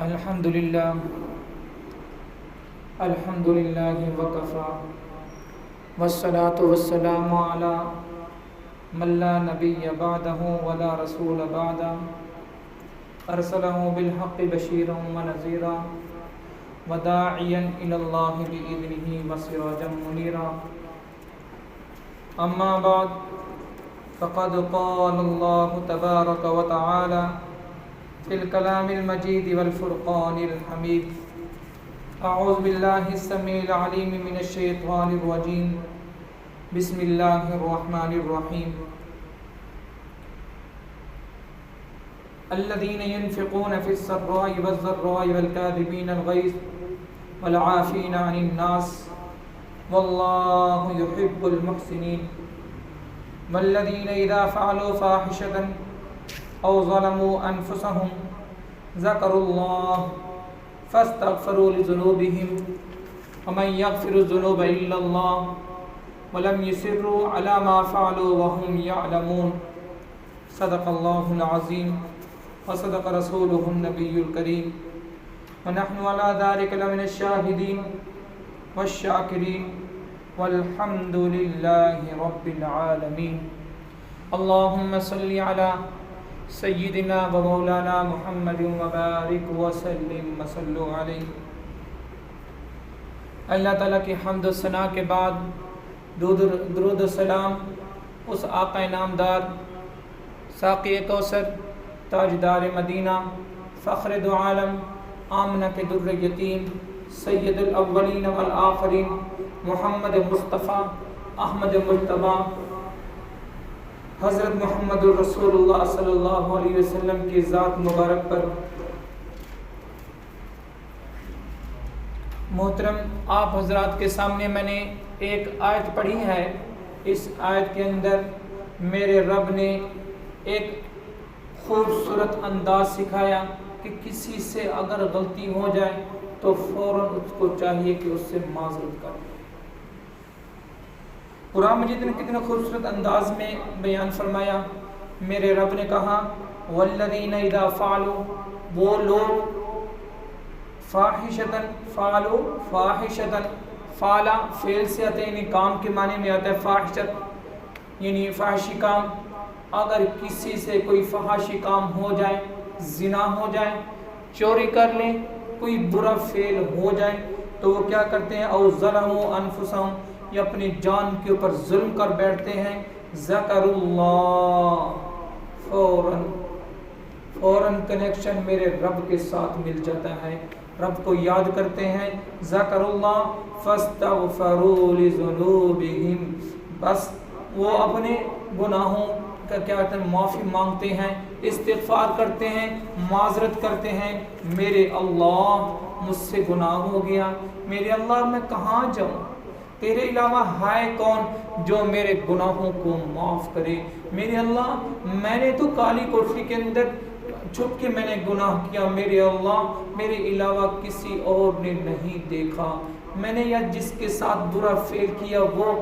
الحمد لله الحمد لله وكفى والصلاة والسلام على من لا نبي بعده ولا رسول بعده أرسله بالحق بشيرا ونذيرا وداعيا إلى الله بإذنه وسراجا منيرا أما بعد فقد قال الله تبارك وتعالى في الكلام المجيد والفرقان الحميد أعوذ بالله السميع العليم من الشيطان الرجيم بسم الله الرحمن الرحيم الذين ينفقون في السراء والضراء والكاظمين الغيظ والعافين عن الناس والله يحب المحسنين والذين إذا فعلوا فاحشة أو ظلموا أنفسهم ذكروا الله فاستغفروا لذنوبهم ومن يغفر الذنوب إلا الله ولم يصروا على ما فعلوا وهم يعلمون صدق الله العظيم وصدق رسوله النبي الكريم ونحن على ذلك لمن الشاهدين والشاكرين والحمد لله رب العالمين اللهم صل على سیدنا و مولانا محمد وبارک وسلم وصلوا علیہ۔ اللہ تعالیٰ کی حمد و ثنا کے بعد درود و سلام اس آقا نامدار ساقی کوثر تاجدار مدینہ فخر دو عالم آمنہ کے در یتیم سید الاولین والآخرین محمد مصطفیٰ احمد مجتبیٰ حضرت محمد الرسول اللہ صلی اللہ علیہ وسلم کی ذات مبارک پر۔ محترم، آپ حضرات کے سامنے میں نے ایک آیت پڑھی ہے۔ اس آیت کے اندر میرے رب نے ایک خوبصورت انداز سکھایا کہ کسی سے اگر غلطی ہو جائے تو فوراً اس کو چاہیے کہ اس سے معذرت کرے۔ قرآن مجید نے کتنے خوبصورت انداز میں بیان فرمایا۔ میرے رب نے کہا والذین اذا فعلوا، وہ لوگ فاحشتاً، فعلوا فاحشتاً، فعلا فعل سے آتے ہیں، یعنی کام کے معنی میں آتا ہے فاحشت یعنی فحشی کام۔ اگر کسی سے کوئی فحاشی کام ہو جائے، زنا ہو جائے، چوری کر لیں، کوئی برا فعل ہو جائے تو وہ کیا کرتے ہیں او ظلموا انفسہم، یا اپنی جان کے اوپر ظلم کر بیٹھتے ہیں، ذکر اللہ، فوراً کنیکشن میرے رب کے ساتھ مل جاتا ہے، رب کو یاد کرتے ہیں، ذکر اللہ فاستغفروا لذنوبہم، بس وہ اپنے گناہوں کا کیا کہتے ہیں معافی مانگتے ہیں، استغفار کرتے ہیں، معذرت کرتے ہیں، میرے اللہ مجھ سے گناہ ہو گیا، میرے اللہ میں کہاں جاؤں، تیرے علاوہ ہے کون جو میرے گناہوں کو معاف کرے، میرے اللہ میں نے تو کالی کوٹری کے اندر چھپ کے میں نے گناہ کیا، میرے اللہ میرے علاوہ کسی اور نے نہیں دیکھا، میں نے یا جس کے ساتھ برا فعل کیا وہ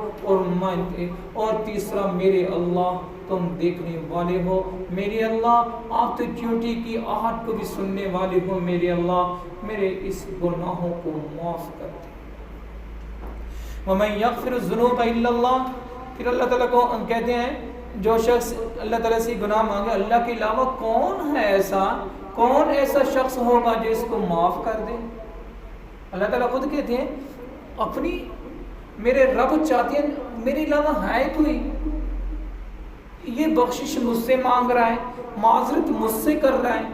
اور تیسرا میرے اللہ تم دیکھنے والے ہو، میرے اللہ آپ تو چیونٹی کی آہٹ کو بھی سننے والے ہو، میرے اللہ میرے اس گناہوں کو معاف کر دے۔ وَمَن يَغْفِرُ الذُّنُوبَ إِلَّا اللَّهُ، پھر اللہ تعالیٰ کو کہتے ہیں جو شخص اللہ تعالیٰ سے گناہ مانگے، اللہ کے علاوہ کون ہے ایسا، کون ایسا شخص ہوگا جو اس کو معاف کر دے۔ اللہ تعالیٰ خود کہتے ہیں اپنی میرے رب چاہتے ہیں میرے علاوہ ہے کوئی، یہ بخشش مجھ سے مانگ رہا ہے، معذرت مجھ سے کر رہا ہے،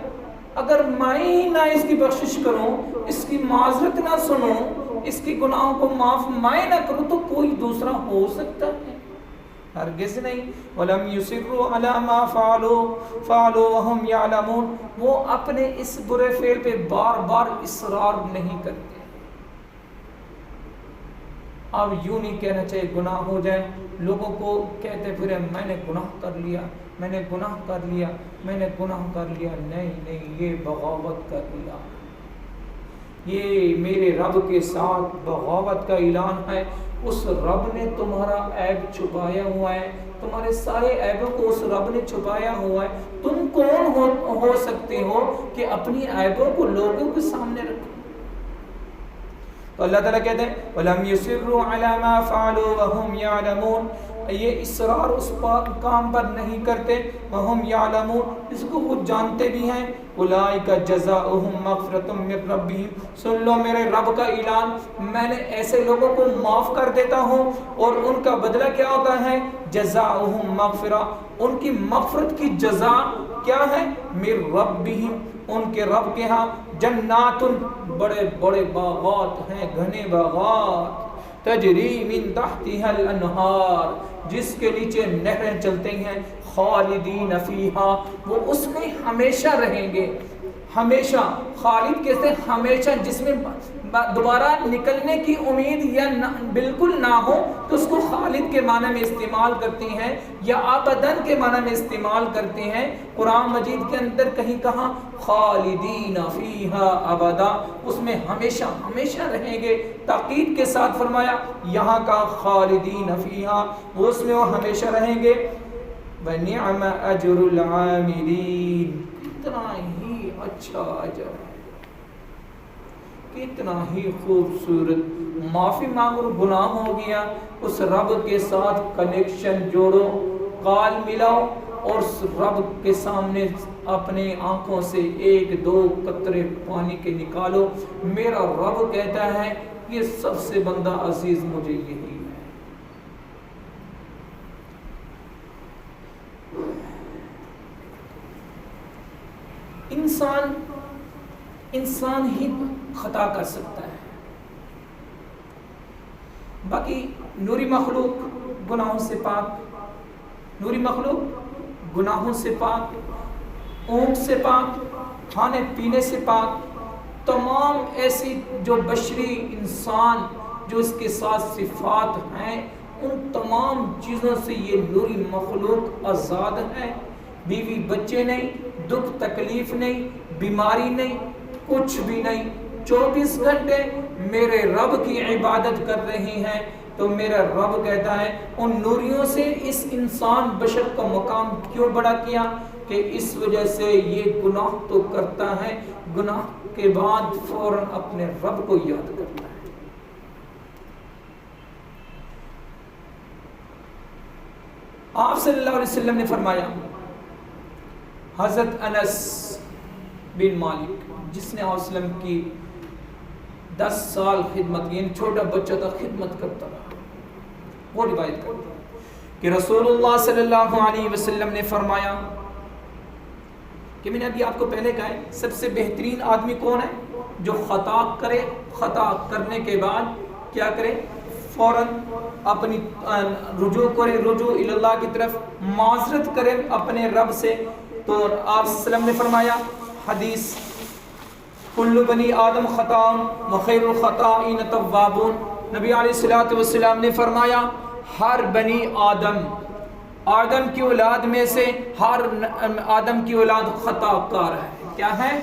اگر میں ہی نہ اس کی بخشش کروں، اس کی معذرت نہ سنوں، اس کی گناہوں کو معاف میں نہ کروں تو کوئی دوسرا ہو سکتا ہے؟ ہرگز نہیں۔ وَلَمْ يُصِرُّوا عَلَى مَا فَعَلُوا وَهُمْ يَعْلَمُونَ، وہ اپنے اس برے فعل پہ بار بار اصرار نہیں کرتے۔ اب یوں نہیں کہنا چاہیے گناہ ہو جائے لوگوں کو کہتے پھرے میں نے گناہ کر لیا، میں نے گناہ کر لیا، میں نے گناہ کر لیا، نہیں یہ بغاوت کر لیا، یہ میرے رب کے ساتھ بغاوت کا اعلان ہے۔ اس رب نے تمہارا عیب چھپایا ہوا ہے، تمہارے سارے عیبوں کو اس رب نے چھپایا ہوا ہے، تم کون ہو سکتے ہو کہ اپنی عیبوں کو لوگوں کے سامنے رکھو؟ تو اللہ تعالیٰ کہتے ہیں وَلَمْ يُصِرُّوا عَلَى مَا فَعَلُوا وَهُمْ يَعْلَمُونَ، یہ اصرار اس کام پر نہیں کرتے، وَهُمْ يَعْلَمُونَ، اس کو وہ جانتے بھی ہیں، أُولَٰئِكَ جَزَاؤُهُمْ مَغْفِرَةٌ مِّن رَّبِّهِمْ، سن لو میرے رب کا اعلان، میں نے ایسے لوگوں کو معاف کر دیتا ہوں اور ان کا بدلہ کیا ہوتا ہے؟ جزاؤہم مغفرہ، ان کی مغفرت کی جزا کیا ہے؟ من ربہم، ان کے رب کے ہاں، جنات، بڑے بڑے باغات ہیں، گھنے باغات، تجری من تحتها الانہار، جس کے نیچے نہریں چلتی ہیں، خالدین فیہا، وہ اس میں ہمیشہ رہیں گے، ہمیشہ، خالد کہتے ہیں ہمیشہ، جس میں دوبارہ نکلنے کی امید یا بالکل نہ ہو تو اس کو خالد کے معنی میں استعمال کرتے ہیں، یا ابداً کے معنی میں استعمال کرتے ہیں۔ قرآن مجید کے اندر کہیں کہاں خالدین فیہا ابدا، اس میں ہمیشہ ہمیشہ رہیں گے، تاکید کے ساتھ فرمایا یہاں کا خالدین فیہا، وہ اس میں وہ ہمیشہ رہیں گے۔ وَنِعْمَ أَجْرُ الْعَامِلِينَ، کتنا ہی اچھا اجر ہے، کتنا ہی خوبصورت۔ معافی مانگو، گناہ ہو گیا، اس رب کے ساتھ کنیکشن جوڑو، قال ملاؤ، اور اس رب کے سامنے اپنے آنکھوں سے ایک دو قطرے پانی کے نکالو، میرا رب کہتا ہے یہ سب سے بندہ عزیز مجھے یہی ہے۔ انسان ہی خطا کر سکتا ہے، باقی نوری مخلوق گناہوں سے پاک، نوری مخلوق گناہوں سے پاک، اونٹ سے پاک، کھانے پینے سے پاک، تمام ایسی جو بشری انسان جو اس کے ساتھ صفات ہیں ان تمام چیزوں سے یہ نوری مخلوق آزاد ہے، بیوی بچے نہیں، دکھ تکلیف نہیں، بیماری نہیں، کچھ بھی نہیں، 24 گھنٹے میرے رب کی عبادت کر رہی ہیں۔ تو میرا رب کہتا ہے ان نوریوں سے اس انسان بشر کا مقام کیوں بڑا کیا؟ کہ اس وجہ سے یہ گناہ تو کرتا ہے، گناہ کے بعد فوراً اپنے رب کو یاد کرتا ہے۔ آپ صلی اللہ علیہ وسلم نے فرمایا، حضرت انس بن مالک جس نے آپ صلی اللہ علیہ وسلم کی 10 سال خدمت، یعنی چھوٹا بچہ تھا، خدمت کرتا رہا، وہ روایت کرتا ہے کہ رسول اللہ صلی اللہ علیہ وسلم نے فرمایا کہ میں نے ابھی آپ کو پہلے کہا ہے سب سے بہترین آدمی کون ہے؟ جو خطا کرے، خطا کرنے کے بعد کیا کرے؟ فوراً اپنی رجوع کرے، رجوع اللہ کی طرف، معذرت کرے اپنے رب سے۔ تو آپ صلی اللہ علیہ وسلم نے فرمایا، حدیث کل بنی آدم خطاء وخیر الخطائین توابون، نبی علیہ السلام نے فرمایا ہر بنی آدم کی اولاد میں سے ہر آدم کی اولاد خطا کار ہے۔ کیا ہے؟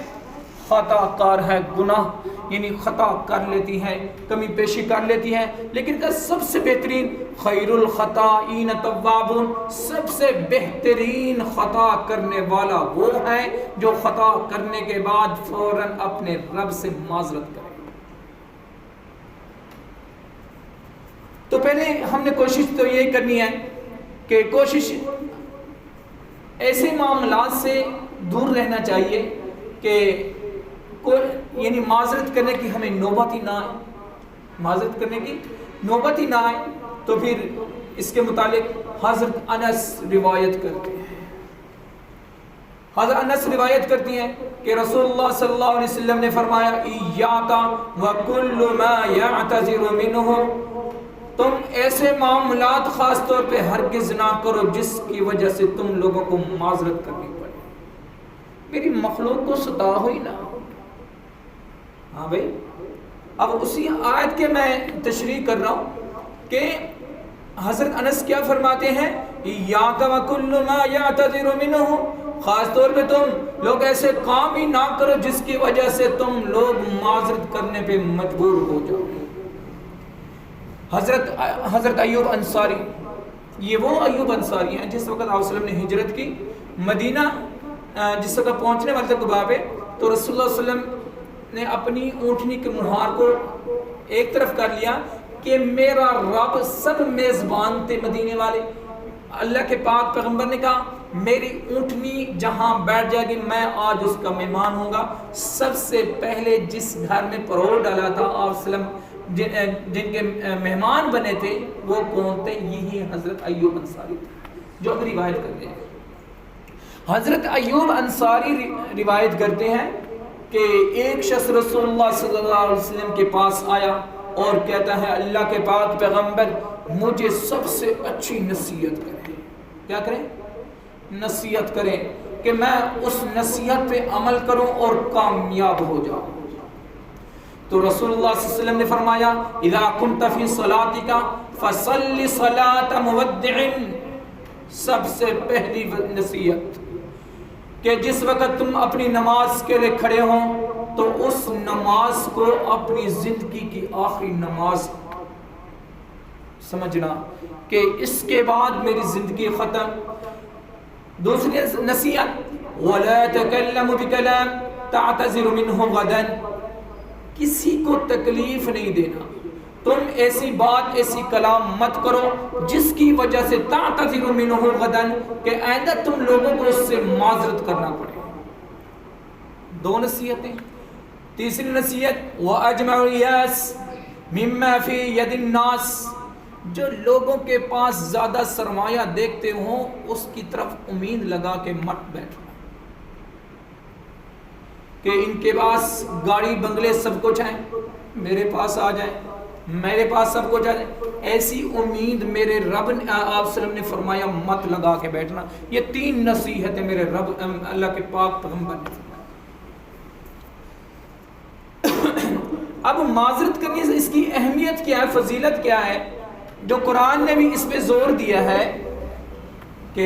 خطا کار ہے، گناہ یعنی خطا کر لیتی ہے، کمی پیشی کر لیتی ہے، لیکن سب سے بہترین خیر الخطائین توابون، سب سے بہترین خطا کرنے والا وہ ہے جو خطا کرنے کے بعد فوراً اپنے رب سے معذرت کرے۔ تو پہلے ہم نے کوشش تو یہ کرنی ہے کہ کوشش ایسے معاملات سے دور رہنا چاہیے کہ یعنی معذرت کرنے کی ہمیں نوبت ہی نہ آئے، معذرت کرنے کی نوبت ہی نہ آئے۔ تو پھر اس کے متعلق حضرت انس روایت کرتے ہیں، حضرت انس روایت کرتی ہیں کہ رسول اللہ صلی اللہ علیہ وسلم نے فرمایا ایاک وکل ما یعتذر منہ، تم ایسے معاملات خاص طور پہ ہرگز نہ کرو جس کی وجہ سے تم لوگوں کو معذرت کرنی پڑے، میری مخلوق کو ستاؤ ہی نہ۔ ہاں بھائی، اب اسی آیت کے میں تشریح کر رہا ہوں کہ حضرت انس کیا فرماتے ہیں، ایاک وکل ما یعتذر منہ، خاص طور پہ تم لوگ ایسے کام ہی نہ کرو جس کی وجہ سے تم لوگ معذرت کرنے پہ مجبور ہو جاؤ۔ حضرت ایوب انصاری یہ وہ ایوب انصاری ہیں جس وقت آپ وسلم نے ہجرت کی، مدینہ جس وقت پہنچنے والے قباء پہ، تو رسول اللہ صلی اللہ علیہ وسلم نے اپنی اونٹنی کے مہار کو ایک طرف کر لیا کہ میرا رب، سب میزبان تھے مدینے والے، اللہ کے پاک پیغمبر نے کہا میری اونٹنی جہاں بیٹھ جائے گی میں آج اس کا مہمان ہوں گا۔ سب سے پہلے جس گھر میں پرو ڈالا تھا آپ وسلم، جن کے مہمان بنے تھے، وہ کون تھے؟ یہی حضرت ایوب انصاری تھے جو اب روایت کرتے ہیں۔ حضرت ایوب انصاری روایت کرتے ہیں کہ ایک شخص رسول اللہ صلی اللہ علیہ وسلم کے پاس آیا اور کہتا ہے اللہ کے پاک پیغمبر مجھے سب سے اچھی نصیحت کریں۔ کیا کریں؟ نصیحت کریں کہ میں اس نصیحت پہ عمل کروں اور کامیاب ہو جاؤں۔ تو رسول اللہ صلی اللہ علیہ وسلم نے فرمایا اذا كنت في صلاتك فصل صلاة مودع، سب سے پہلی نصیحت کہ جس وقت تم اپنی نماز کے لیے کھڑے ہوں تو اس نماز کو اپنی زندگی کی آخری نماز سمجھنا کہ اس کے بعد میری زندگی ختم۔ دوسری نصیحت وَلَا تَكَلَّمُ بِكَلَامٍ تَعْتَذِرُ مِنْهُ غَدًا، کسی کو تکلیف نہیں دینا، تم ایسی بات ایسی کلام مت کرو جس کی وجہ سے تعتذر منہ غدن، کہ آئندہ تم لوگوں کو اس سے معذرت کرنا پڑے۔ دو نصیحتیں۔ تیسری نصیحت وَأَجْمَعُ الْيَاسِ مِمَّا فِي يَدِ النَّاسِ، جو لوگوں کے پاس زیادہ سرمایہ دیکھتے ہوں اس کی طرف امید لگا کے مت بیٹھو کہ ان کے پاس گاڑی بنگلے سب کچھ ہیں، میرے پاس آ جائیں، میرے پاس سب کچھ آ جائیں، ایسی امید میرے رب نے آپ وسلم نے فرمایا مت لگا کے بیٹھنا۔ یہ تین نصیحتیں میرے رب اللہ کے پاک پیغمبر نے فرمایا۔ اب معذرت کرنی اس کی اہمیت کیا ہے، فضیلت کیا ہے، جو قرآن نے بھی اس پہ زور دیا ہے کہ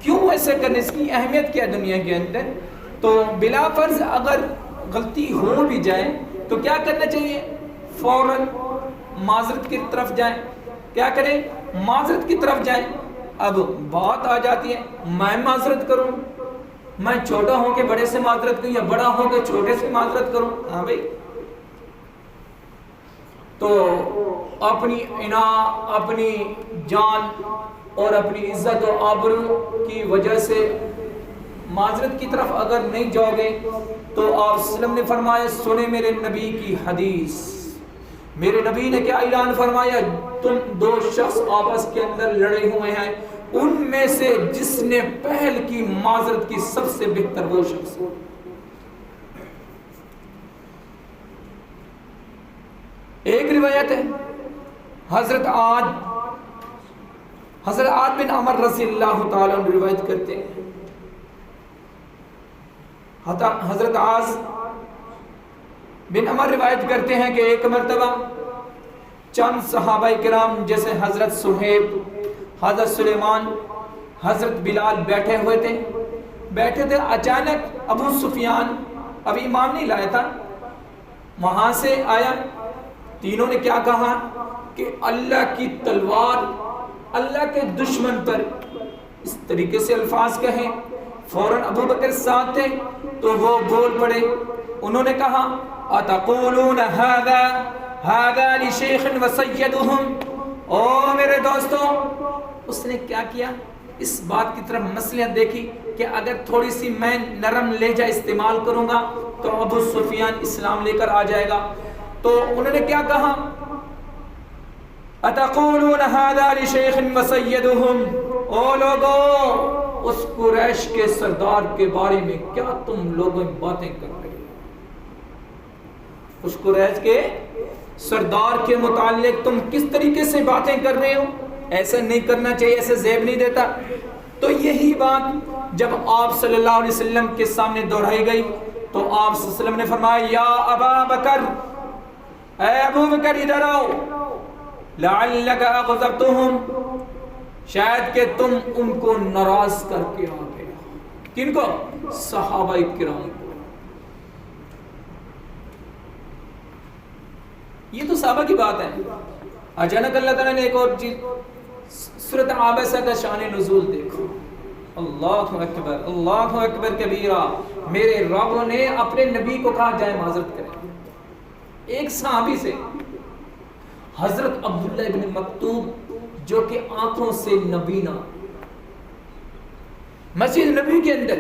کیوں ایسے کرنے، اس کی اہمیت کیا دنیا کے اندر۔ تو بلا فرض اگر غلطی ہو بھی جائے تو کیا کرنا چاہیے؟ فوراً معذرت کی طرف جائیں۔ کیا کریں؟ معذرت کی طرف جائیں۔ اب بات آ جاتی ہے میں معذرت کروں، میں چھوٹا ہوں کہ بڑے سے معذرت کروں یا بڑا ہوں کہ چھوٹے سے معذرت کروں؟ ہاں بھائی، تو اپنی اپنی جان اور اپنی عزت و آبرو کی وجہ سے معذرت کی طرف اگر نہیں جاؤ گے تو آپ وسلم نے فرمایا، سنے میرے نبی کی حدیث، میرے نبی نے کیا اعلان فرمایا، تم دو شخص آپس کے اندر لڑے ہوئے ہیں، ان میں سے جس نے پہل کی معذرت کی سب سے بہتر وہ شخص۔ ایک روایت ہے حضرت عاد بن عمر رضی اللہ تعالیٰ عنہ روایت کرتے ہیں، حضرت عاد بن عمر روایت کرتے ہیں کہ ایک مرتبہ چند صحابہ کرام جیسے حضرت صہیب، حضرت سلیمان، حضرت بلال بیٹھے تھے، اچانک ابو سفیان ابھی ایمان نہیں لایا تھا، وہاں سے آیا۔ تینوں نے کیا کہا کہ اللہ کی تلوار اللہ کے دشمن پر، اس طریقے سے الفاظ کہیں۔ فوراً ابو بکر ساتھ تھے تو وہ بول پڑے، انہوں نے کہا اتقولون هذا لشیخ وسیدهم، او میرے دوستوں، اس نے کیا کیا، اس بات کی طرف مصلحت دیکھی کہ اگر تھوڑی سی میں نرم لہجہ استعمال کروں گا تو ابو سفیان اسلام لے کر آ جائے گا۔ تو انہوں نے کیا کہا، اتقولون هذا لشیخ وسیدهم، او لوگوں، اس قریش کے سردار کے بارے میں کیا تم لوگوں باتیں کر رہے ہو، اس قریش کے سردار کے متعلق تم کس طریقے سے باتیں کر رہے ہو، ایسا نہیں کرنا چاہیے، ایسے زیب نہیں دیتا۔ تو یہی بات جب آپ صلی اللہ علیہ وسلم کے سامنے دہرائی گئی تو آپ صلی اللہ علیہ وسلم نے فرمایا، یا ابا بکر، اے ابو بکر ادھر آؤ، لعلک اغضبتہم، شاید کہ تم ان کو ناراض کر کے آ گئے۔ کن کو؟ صحابہ کرام کو۔ یہ تو صحابہ کی بات ہے، اچانک اللہ تعالیٰ نے ایک اور چیز، سورۃ عابسہ کا شان نزول دیکھو، اللہ اکبر کبیرہ، میرے رب نے اپنے نبی کو کہا جائے معذرت کریں۔ ایک صحابی سے حضرت عبداللہ ابن مکتوم جو کہ آنکھوں سے نبینا، مسجد نبی کے اندر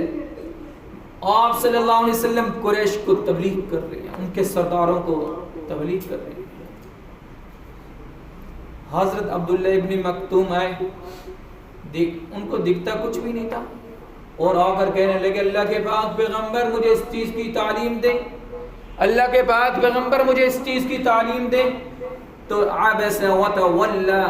آپ صلی اللہ علیہ وسلم قریش کو تبلیغ کر رہے ہیں، ان کے سرداروں کو تبلیغ کر رہے ہیں۔ حضرت عبداللہ ابن مکتوم آئے، ان کو دکھتا کچھ بھی نہیں تھا، اور آ کر کہنے لگے اللہ کے پاک پیغمبر مجھے اس چیز کی تعلیم دیں، اللہ کے پاک پیغمبر مجھے اس چیز کی تعلیم دیں۔ تو عبس وتولى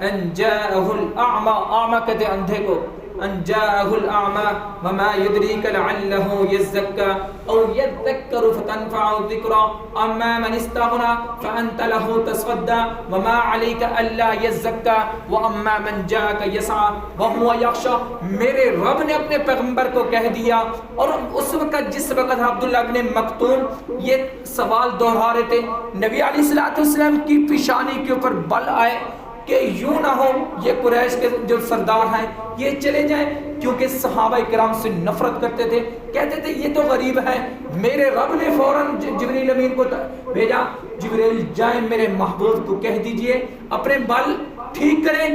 ان جاءه الاعمى، اعمى کہتے اندھے کو، ان جاءه الاعمى وما يدريك لعله يزكى او يذكر فتنفعه الذكرى اما من استغنى فانت له تصدى وما عليك الا يزكى واما من جاءك يسعى وهو يخشى۔ میرے رب نے اپنے پیغمبر کو کہہ دیا، اور اس وقت جس وقت عبداللہ بن مکتوم یہ سوال دہرا رہے تھے، نبی علیہ الصلوۃ والسلام کی پیشانی کے اوپر بل آئے کہ یوں نہ ہو یہ قریش کے جو سردار ہیں یہ چلے جائیں، کیونکہ صحابہ کرام سے نفرت کرتے تھے، کہتے تھے یہ تو غریب ہے۔ میرے رب نے فوراً جبریل امین کو بھیجا، جبریل جائیں میرے محبوب کو کہہ دیجئے اپنے بل ٹھیک کریں،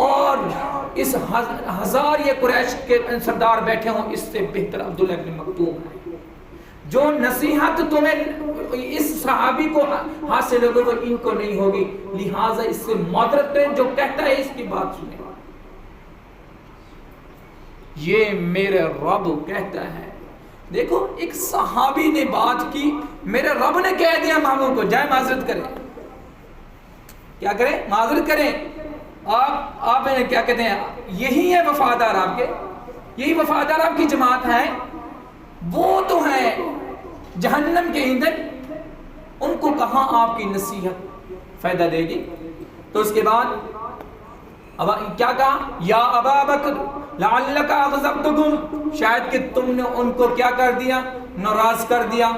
اور اس ہزار یہ قریش کے سردار بیٹھے ہوں، اس سے بہتر عبداللہ ابن مکتوم ہے۔ جو نصیحت تمہیں اس صحابی کو حاصل ہوگی وہ ان کو نہیں ہوگی، لہٰذا اس سے معذرت کریں، جو کہتا ہے اس کی بات سنیں۔ یہ میرے رب کہتا ہے، دیکھو ایک صحابی نے بات کی، میرے رب نے کہہ دیا محبوب کو جائے معذرت کریں، کیا کریں؟ معذرت کریں۔ آپ کیا کہتے ہیں، یہی ہے وفادار آپ کے، یہی وفادار آپ کی جماعت ہے، وہ تو ہیں جہنم کے ایندھن، ان کو کہاں آپ کی نصیحت فائدہ دے گی؟ تو اس کے بعد اب کیا کہا، یا ابا بکر لعلک اغضبتکم، شاید کہ تم نے ان کو کیا کر دیا، ناراض کر دیا۔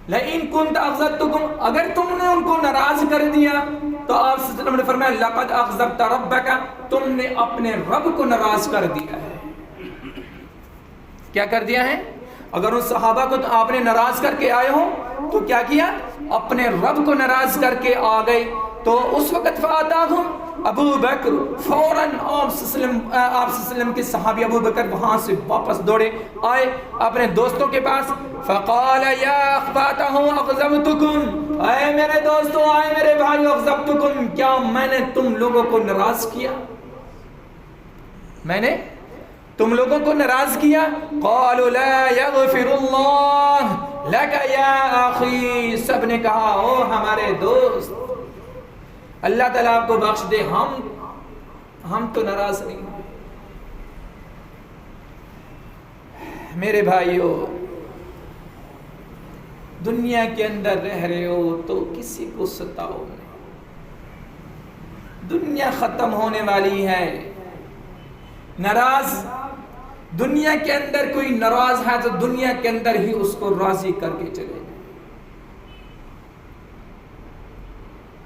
لئن کنت اغضبتکم، اگر تم نے ان کو ناراض کر دیا تو آپ صلی اللہ علیہ وسلم نے فرمایا لقد اغضبت ربک، تم نے اپنے رب کو ناراض کر دیا ہے۔ کیا کر دیا ہے؟ اگر اس صحابہ کو آپ نے ناراض کر کے آئے ہو تو کیا کیا؟ اپنے رب کو ناراض کر کے آ گئے۔ تو اس وقت فاتاہم ابو بکر، فوراً آپ صلی اللہ علیہ وسلم کے صحابی ابو بکر وہاں سے واپس دوڑے آئے اپنے دوستوں کے پاس، فقال یا اخواتہ اغضبتکم، اے میرے دوستوں، اے میرے بھائیو، اغضبتکم، کیا میں نے تم لوگوں کو ناراض کیا؟ میں نے تم لوگوں کو ناراض کیا؟ قالوا لا یغفر اللہ لک یا اخی، سب نے کہا او ہمارے دوست، اللہ تعالیٰ آپ کو بخش دے، ہم تو ناراض نہیں ہیں۔ میرے بھائیو، دنیا کے اندر رہ رہے ہو تو کسی کو ستاؤ نہیں، دنیا ختم ہونے والی ہے۔ ناراض دنیا کے اندر کوئی ناراض ہے تو دنیا کے اندر ہی اس کو راضی کر کے چلے گئے۔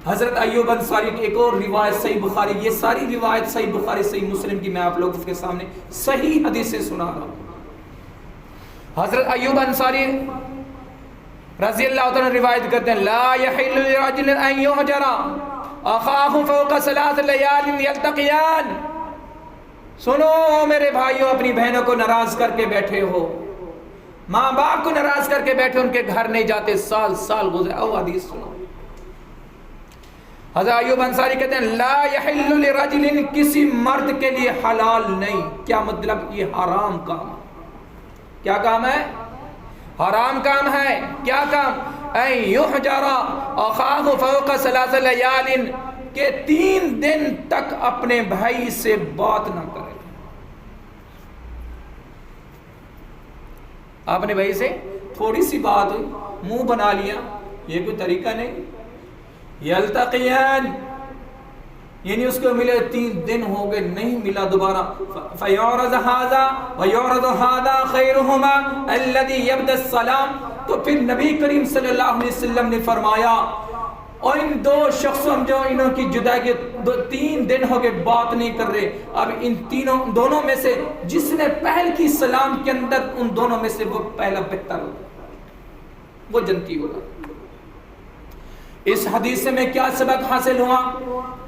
حضرت ایوب انصاری کی ایک اور روایت صحیح بخاری، یہ ساری روایت صحیح بخاری صحیح مسلم کی میں آپ لوگوں کے سامنے صحیح حدیثیں سنا رہا ہوں۔ حضرت ایوب انصاری رضی اللہ تعالیٰ روایت کرتے ہیں، لا یحل لرجل ان یہجر اخاہ فوق ثلاث لیال یلتقیان، سنو میرے بھائیوں، اپنی بہنوں کو ناراض کر کے بیٹھے ہو، ماں باپ کو ناراض کر کے بیٹھے، ان کے گھر نہیں جاتے، سال سال گزرے۔ او حدیث سنو، حضرت ایوب انصاری کہتے ہیں لا یحل لرجل، کسی مرد کے لیے حلال نہیں۔ کیا مطلب؟ یہ حرام کام۔ کیا کام ہے؟ حرام کام ہے۔ کیا کام؟ این یحجر اخاہ فوق ثلاث لیال، کہ 3 دن تک اپنے بھائی سے بات نہ کرے۔ آپ نے بھائی سے تھوڑی سی بات ہوئی، منہ بنا لیا، یہ کوئی طریقہ نہیں۔ یلتقیان یعنی اس کو ملے 3 دن ہو گئے، نہیں ملا دوبارہ، فیعرض ھذا ویعرض ھذا خیرہما الذی یبدأ السلام، تو پھر نبی کریم صلی اللہ علیہ وسلم نے فرمایا اور ان دو شخصوں جو انہوں کی جدائی کے 3 دن ہو گئے بات نہیں کر رہے. اب ان دونوں میں سے جس نے پہل کی سلام کے اندر، ان دونوں میں سے وہ پہلا بہتر ہوگا، وہ جنتی ہوگا. اس حدیث سے میں کیا سبق حاصل ہوا؟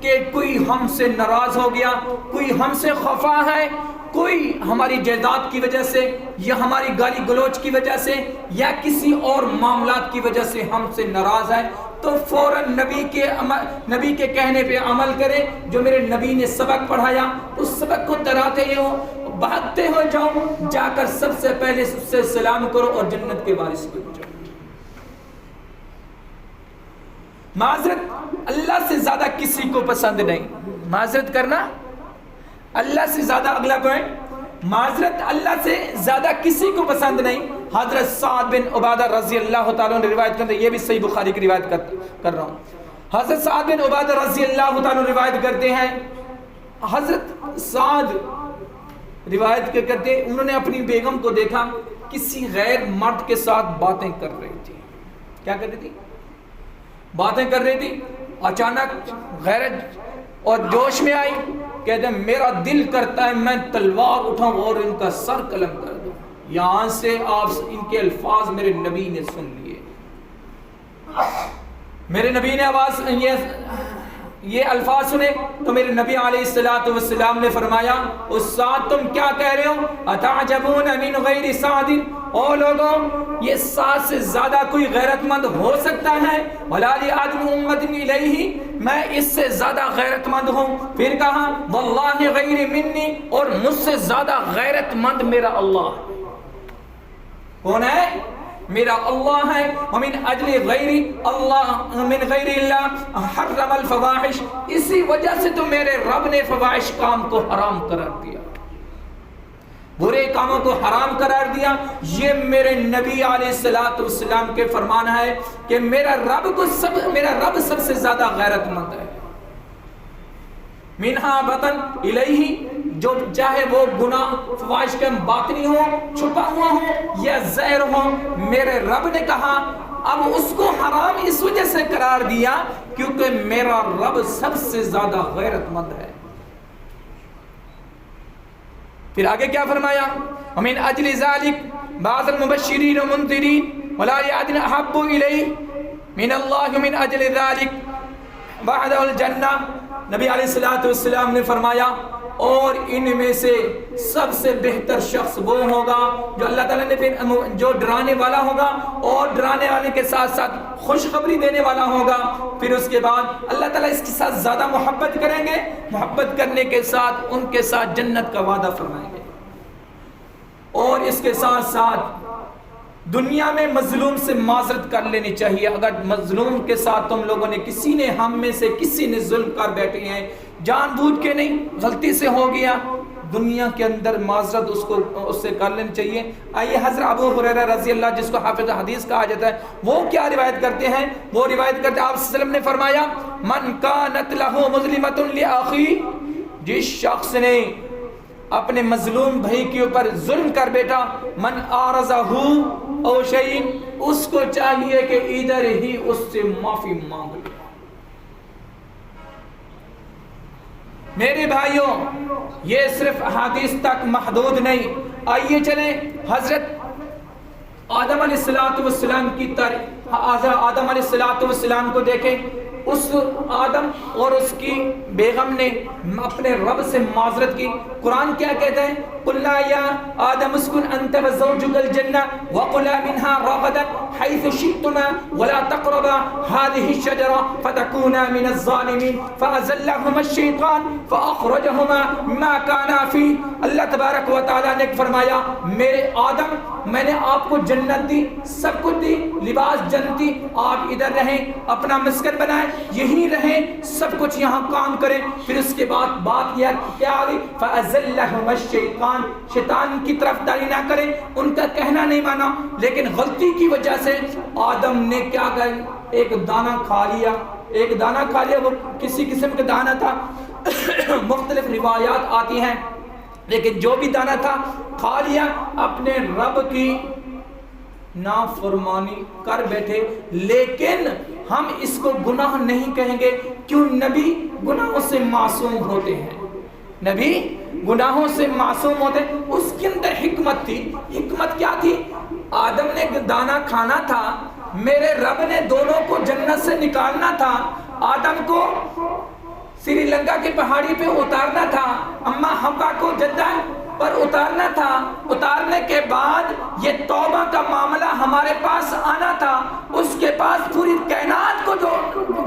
کہ کوئی ہم سے ناراض ہو گیا، کوئی ہم سے خفا ہے، کوئی ہماری جائیداد کی وجہ سے یا ہماری گالی گلوچ کی وجہ سے یا کسی اور معاملات کی وجہ سے ہم سے ناراض ہے، تو فوراً نبی کے کہنے پہ عمل کرے. جو میرے نبی نے سبق پڑھایا اس سبق کو دہراتے ہو، بھاگتے ہو جاؤ، جا کر سب سے پہلے اس سے سلام کرو اور جنت کے وارث بن جاؤ. معذرت اللہ سے زیادہ کسی کو پسند نہیں. معذرت کرنا اللہ سے زیادہ، اگلا پوائنٹ، معذرت اللہ سے زیادہ کسی کو پسند نہیں. حضرت سعد بن عبادہ رضی اللہ تعالیٰ نے روایت کرتے ہیں، یہ بھی صحیح بخاری کی روایت کر رہا ہوں. حضرت سعد بن عبادہ رضی اللہ تعالیٰ روایت کرتے ہیں، حضرت سعد روایت کرتے ہیں انہوں نے اپنی بیگم کو دیکھا کسی غیر مرد کے ساتھ باتیں کر رہی تھی. کیا کر رہی تھی؟ باتیں کر رہی تھی. اچانک غیرت اور جوش میں آئی، کہتے ہیں میرا دل کرتا ہے میں تلوار اٹھاؤں اور ان کا سر قلم کر دوں. یہاں سے آپ ان کے الفاظ میرے نبی نے سن لیے. میرے نبی نے آواز یہ الفاظ سنے تو میرے نبی علیہ السلام نے فرمایا، استاد تم کیا کہہ رہے ہو؟ اتعجبون من غیر سعد، او لوگوں یہ سعد سے زیادہ کوئی غیرت مند ہو سکتا ہے؟ ولا لآدم امت الیہ، میں اس سے زیادہ غیرت مند ہوں. پھر کہا واللہ غیر منی، اور مجھ سے زیادہ غیرت مند میرا اللہ. کون ہے؟ میرا اللہ ہے. ومن اجل غیر اللہ، من غیر اللہ حرم الفواحش، اسی وجہ سے تو میرے رب نے فواحش کام کو حرام قرار دیا، برے کاموں کو حرام قرار دیا. یہ میرے نبی علیہ السلام کے فرمان ہے کہ میرا رب سب سے زیادہ غیرت مند ہے. منہا بطن الیہ، جو چاہے وہ گناہ فواحش کے باطنی ہو، چھپا ہوا ہو یا ظاہر ہو، میرے رب نے کہا اب اس کو حرام اس وجہ سے قرار دیا کیونکہ میرا رب سب سے زیادہ غیرت مند ہے. پھر آگے کیا فرمایا؟ ومن اجل ذلک بعض المبشرین ومنذرین ولا یعدن احب الیہ من اللہ من اجل ذلک بعد الجنہ. نبی علیہ السلام نے فرمایا اور ان میں سے سب سے بہتر شخص وہ ہوگا جو اللہ تعالیٰ نے پھر جو ڈرانے والا ہوگا اور ڈرانے والے کے ساتھ ساتھ خوشخبری دینے والا ہوگا. پھر اس کے بعد اللہ تعالیٰ اس کے ساتھ زیادہ محبت کریں گے، محبت کرنے کے ساتھ ان کے ساتھ جنت کا وعدہ فرمائیں گے. اور اس کے ساتھ ساتھ دنیا میں مظلوم سے معذرت کر لینی چاہیے. اگر مظلوم کے ساتھ تم لوگوں نے ہم میں سے کسی نے ظلم کر بیٹھے ہیں، جان بوجھ کے نہیں، غلطی سے ہو گیا، دنیا کے اندر معذرت اس سے کر لینی چاہیے. آئیے حضرت ابو ہریرہ رضی اللہ جس کو حافظ حدیث کہا جاتا ہے، وہ کیا روایت کرتے ہیں؟ وہ روایت کرتے ہیں آپ صلی اللہ علیہ وسلم نے فرمایا من کانت لہ مظلمۃ لاخی، جس شخص نے اپنے مظلوم بھائی کے اوپر ظلم کر بیٹا، من آرزہ او شیء، اس کو چاہیے کہ ادھر ہی اس سے معافی مانگ لے. میرے بھائیوں یہ صرف احادیث تک محدود نہیں. آئیے چلیں حضرت آدم علیہ السلام کی تاریخ، آدم علیہ السلام کو دیکھیں. اس آدم اور اس کی بیگم نے اپنے رب سے معذرت کی. قرآن کیا کہتا ہے؟ قلنا یا آدم اسکن انت وزوجک الجنہ وقلا منها رغدا حيث شئتما ولا تقربا هذه الشجرة فتكونا من الظالمين فأزلهما الشيطان فأخرجهما مما كانا فيه. اللہ تبارک و تعالیٰ نے فرمایا میرے آدم میں نے آپ کو جنت دی، سب کچھ دی، لباس جنتی، آپ ادھر رہیں، اپنا مسکن بنائیں، یہی رہیں، سب کچھ یہاں کام کریں. پھر اس کے بعد بات کیا آ گئی؟ فَأَزَلَّهُمَا الشَّيْطَانُ، شیطان کی طرف داری نہ کریں، ان کا کہنا نہیں مانا. لیکن غلطی کی وجہ سے آدم نے کیا کہا؟ ایک دانہ کھا لیا. ایک دانہ کھا لیا، وہ کسی قسم کا دانہ تھا. مختلف روایات آتی ہیں لیکن جو بھی دانہ تھا کھا لیا. اپنے رب کی نافرمانی کر بیٹھے، لیکن ہم اس کو گناہ نہیں کہیں گے، کیوں؟ نبی گناہوں سے معصوم ہوتے ہیں، نبی گناہوں سے معصوم ہوتے ہیں۔ اس کے اندر حکمت تھی۔ حکمت کیا تھی؟ آدم نے دانا کھانا تھا، میرے رب نے دونوں کو جنت سے نکالنا تھا، آدم کو سری لنکا کی پہاڑی پہ اتارنا تھا، اما حوا کو جدہ پر اتارنا تھا، اتارنے کے بعد یہ توبہ کا معاملہ ہمارے پاس آنا تھا، اس کے پاس پوری کائنات کو جو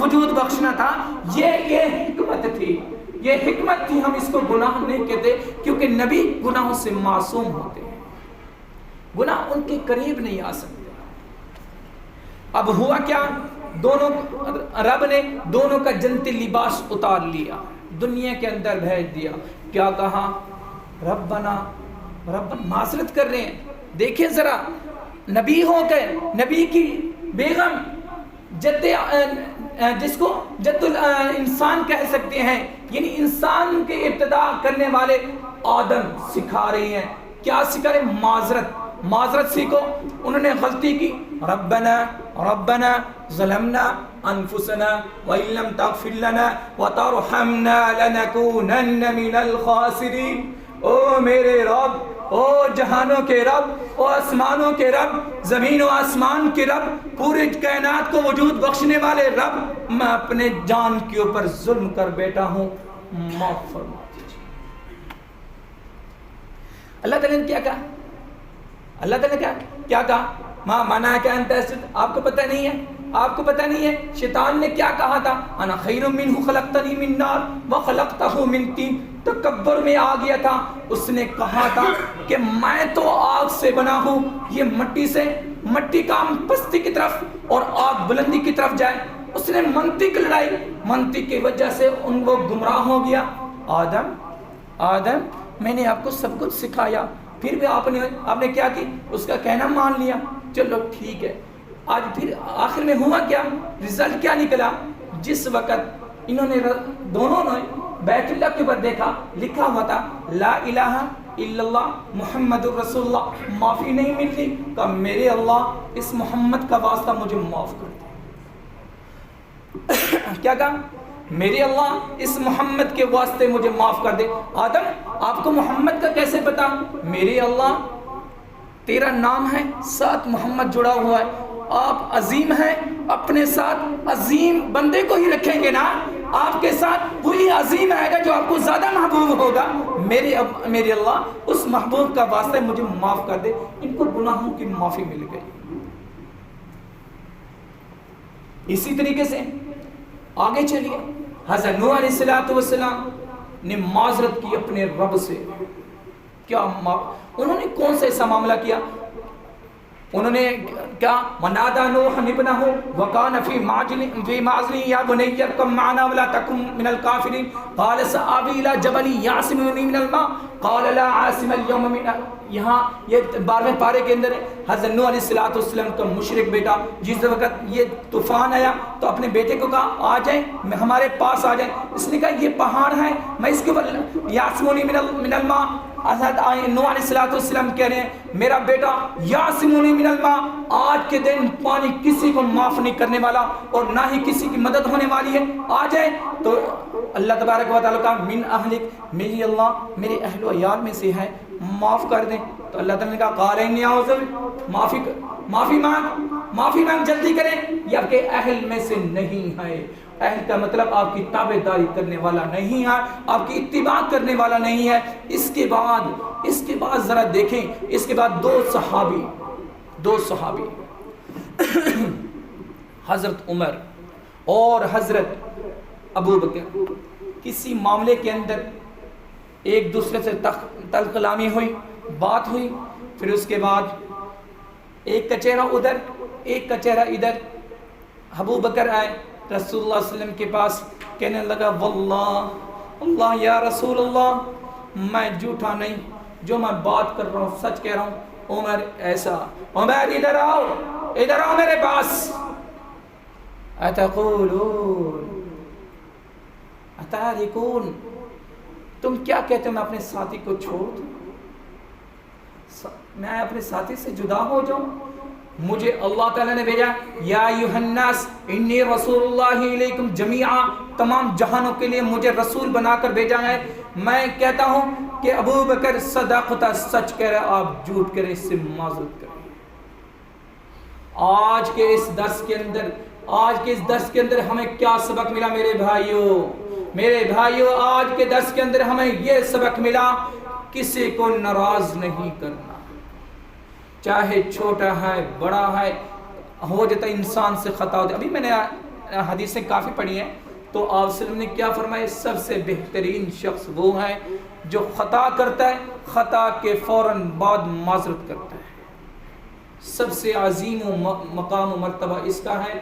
وجود بخشنا تھا۔ یہ حکمت تھی، یہ حکمت تھی۔ ہم اس کو گناہ نہیں کہتے، کیونکہ نبی گناہوں سے معصوم ہوتے ہیں، گناہ ان کے قریب نہیں آ سکتے۔ اب ہوا کیا؟ دونوں رب نے دونوں کا جنتی لباس اتار لیا، دنیا کے اندر بھیج دیا۔ کیا کہا؟ ربنا معذرت کر رہے ہیں۔ دیکھیں ذرا، نبی ہو گئے، نبی کی بیگم جد جس کو جد انسان کہہ سکتے ہیں، یعنی انسان کے ابتدا کرنے والے آدم سکھا رہی ہیں۔ کیا سکھا رہے؟ معذرت سیکھو۔ انہوں نے غلطی کی، ربنا ظلمنا انفسنا وان لم تغفر لنا وترحمنا لنكونن من الخاسرین۔ او میرے رب، او جہانوں کے رب، او آسمانوں کے رب، زمین و آسمان کے رب، پوری کائنات کو وجود بخشنے والے رب، میں اپنے جان کے اوپر ظلم کر بیٹا ہوں، معاف فرما دیجیے۔ اللہ تعالیٰ نے کیا کہا؟ اللہ تعالیٰ نے کیا کہا؟ ماں منع کہ انت اسجد، آپ کو پتہ نہیں ہے؟ آپ کو پتہ نہیں ہے شیطان نے کیا کہا تھا؟ انا خیر منہ خلقتنی من نار وخلقتہ من طین۔ تکبر میں آ گیا تھا، اس نے کہا تھا کہ میں تو آگ سے بنا ہوں، یہ مٹی سے، مٹی کا پستی کی طرف اور آگ بلندی کی طرف جائے۔ اس نے منطق لڑائی، منطق کی وجہ سے ان وہ گمراہ ہو گیا۔ آدم میں نے آپ کو سب کچھ سکھایا، پھر بھی آپ نے کیا کی؟ اس کا کہنا مان لیا، چلو ٹھیک ہے۔ آج پھر آخر میں ہوا کیا؟ رزلٹ کیا نکلا؟ جس وقت انہوں نے دونوں نے بیت اللہ کے اوپر دیکھا، لکھا ہوا تھا لا الہ الا اللہ محمد الرسول اللہ، معافی نہیں ملتی، کہ میرے اللہ اس محمد کا واسطہ مجھے معاف کر دے۔ کیا کہا؟ میرے اللہ اس محمد کے واسطے مجھے معاف کر دے۔ آدم آپ کو محمد کا کیسے پتا؟ میرے اللہ تیرا نام ہے، ساتھ محمد جڑا ہوا ہے، آپ عظیم ہیں، اپنے ساتھ عظیم بندے کو ہی رکھیں گے نا، آپ کے ساتھ وہی عظیم آئے گا جو آپ کو زیادہ محبوب ہوگا۔ میرے اللہ اس محبوب کا واسطہ مجھے معاف کر دے۔ ان کو گناہوں کی معافی مل گئی۔ اسی طریقے سے آگے چلیے، حضرت نوح علیہ السلام نے معذرت کی اپنے رب سے۔ کیا انہوں نے کون سا ایسا معاملہ کیا؟ انہوں نے کیا؟ وَنَادَى نُوحٌ ابْنَهُ وَكَانَ فِي مَعْزِلٍ يَا بُنَيَّ ارْكَب مَعَنَا وَلَا تَكُن مِنَ الْكَافِرِينَ قَالَ سَآوِي إِلَى جَبَلٍ يَعْصِمُنِي مِنَ الْمَاءِ قَالَ لَا عَاصِمَ الْيَوْمَ مِنْ۔ یہاں یہ 12ویں پارے کے اندر ہے، حضرت نوح علیہ السلام کا مشرک بیٹا جس وقت یہ طوفان آیا تو اپنے بیٹے کو کہا آ جائیں، ہمارے پاس آ جائیں۔ اس نے کہا یہ پہاڑ ہے، میں اس کے اوپر یاسمونی من الماء۔ حضرت نوح علیہ السلام کہہ رہے ہیں میرا بیٹا یاسمونی من الماء، آج کے دن پانی کسی کو معاف نہیں کرنے والا اور نہ ہی کسی کی مدد ہونے والی ہے، آ جائے۔ تو اللہ تبارک و تعالیٰ کا من اہلک، میری اللہ میرے اہل و عیال میں سے ہے، معاف کر دیں۔ تو اللہ تعالیٰ نے کہا قال انی اعوذ، معافی مانگ جلدی کریں، یہ آپ کے اہل میں سے نہیں ہے۔ اہل کا مطلب آپ کی تابعداری کرنے والا نہیں ہے، آپ کی اتباع کرنے والا نہیں ہے۔ اس کے بعد ذرا دیکھیں، اس کے بعد دو صحابی حضرت عمر اور حضرت ابو بکر کسی معاملے کے اندر ایک دوسرے سے تلخ کلامی ہوئی، بات ہوئی، پھر اس کے بعد ایک کا چہرہ ادھر ایک کا چہرہ ادھر۔ ابو بکر آئے رسول اللہ صلی اللہ علیہ وسلم کے پاس، کہنے لگا واللہ یا رسول اللہ میں جھوٹا نہیں، جو میں بات کر رہا ہوں سچ کہہ رہا ہوں۔ عمر ایسا، عمر ادھر آؤ میرے پاس۔ اتارکون، تم کیا کہتے ہو میں اپنے ساتھی کو چھوڑ دوں، میں اپنے ساتھی سے جدا ہو جاؤں؟ مجھے اللہ تعالیٰ نے بھیجا یا ایھا الناس انی رسول اللہ علیکم جمیعا، تمام جہانوں کے لیے مجھے رسول بنا کر بھیجا ہے. میں کہتا ہوں کہ ابو بکر صدقتا، سچ کہہ رہے، آپ جھوٹ کہہ رہے، اس سے معذرت کریں. آج کے اس درس کے اندر ہمیں کیا سبق ملا میرے بھائیوں؟ آج کے درس کے اندر ہمیں یہ سبق ملا، کسی کو ناراض نہیں کرنا، چاہے چھوٹا ہے بڑا ہے. ہو جاتا انسان سے خطا ہوتا. ابھی میں نے حدیثیں کافی پڑھی ہیں، تو آپ صلی اللہ علیہ وسلم نے کیا فرمایا؟ سب سے بہترین شخص وہ ہے جو خطا کرتا ہے، خطا کے فوراً بعد معذرت کرتا ہے. سب سے عظیم و مقام و مرتبہ اس کا ہے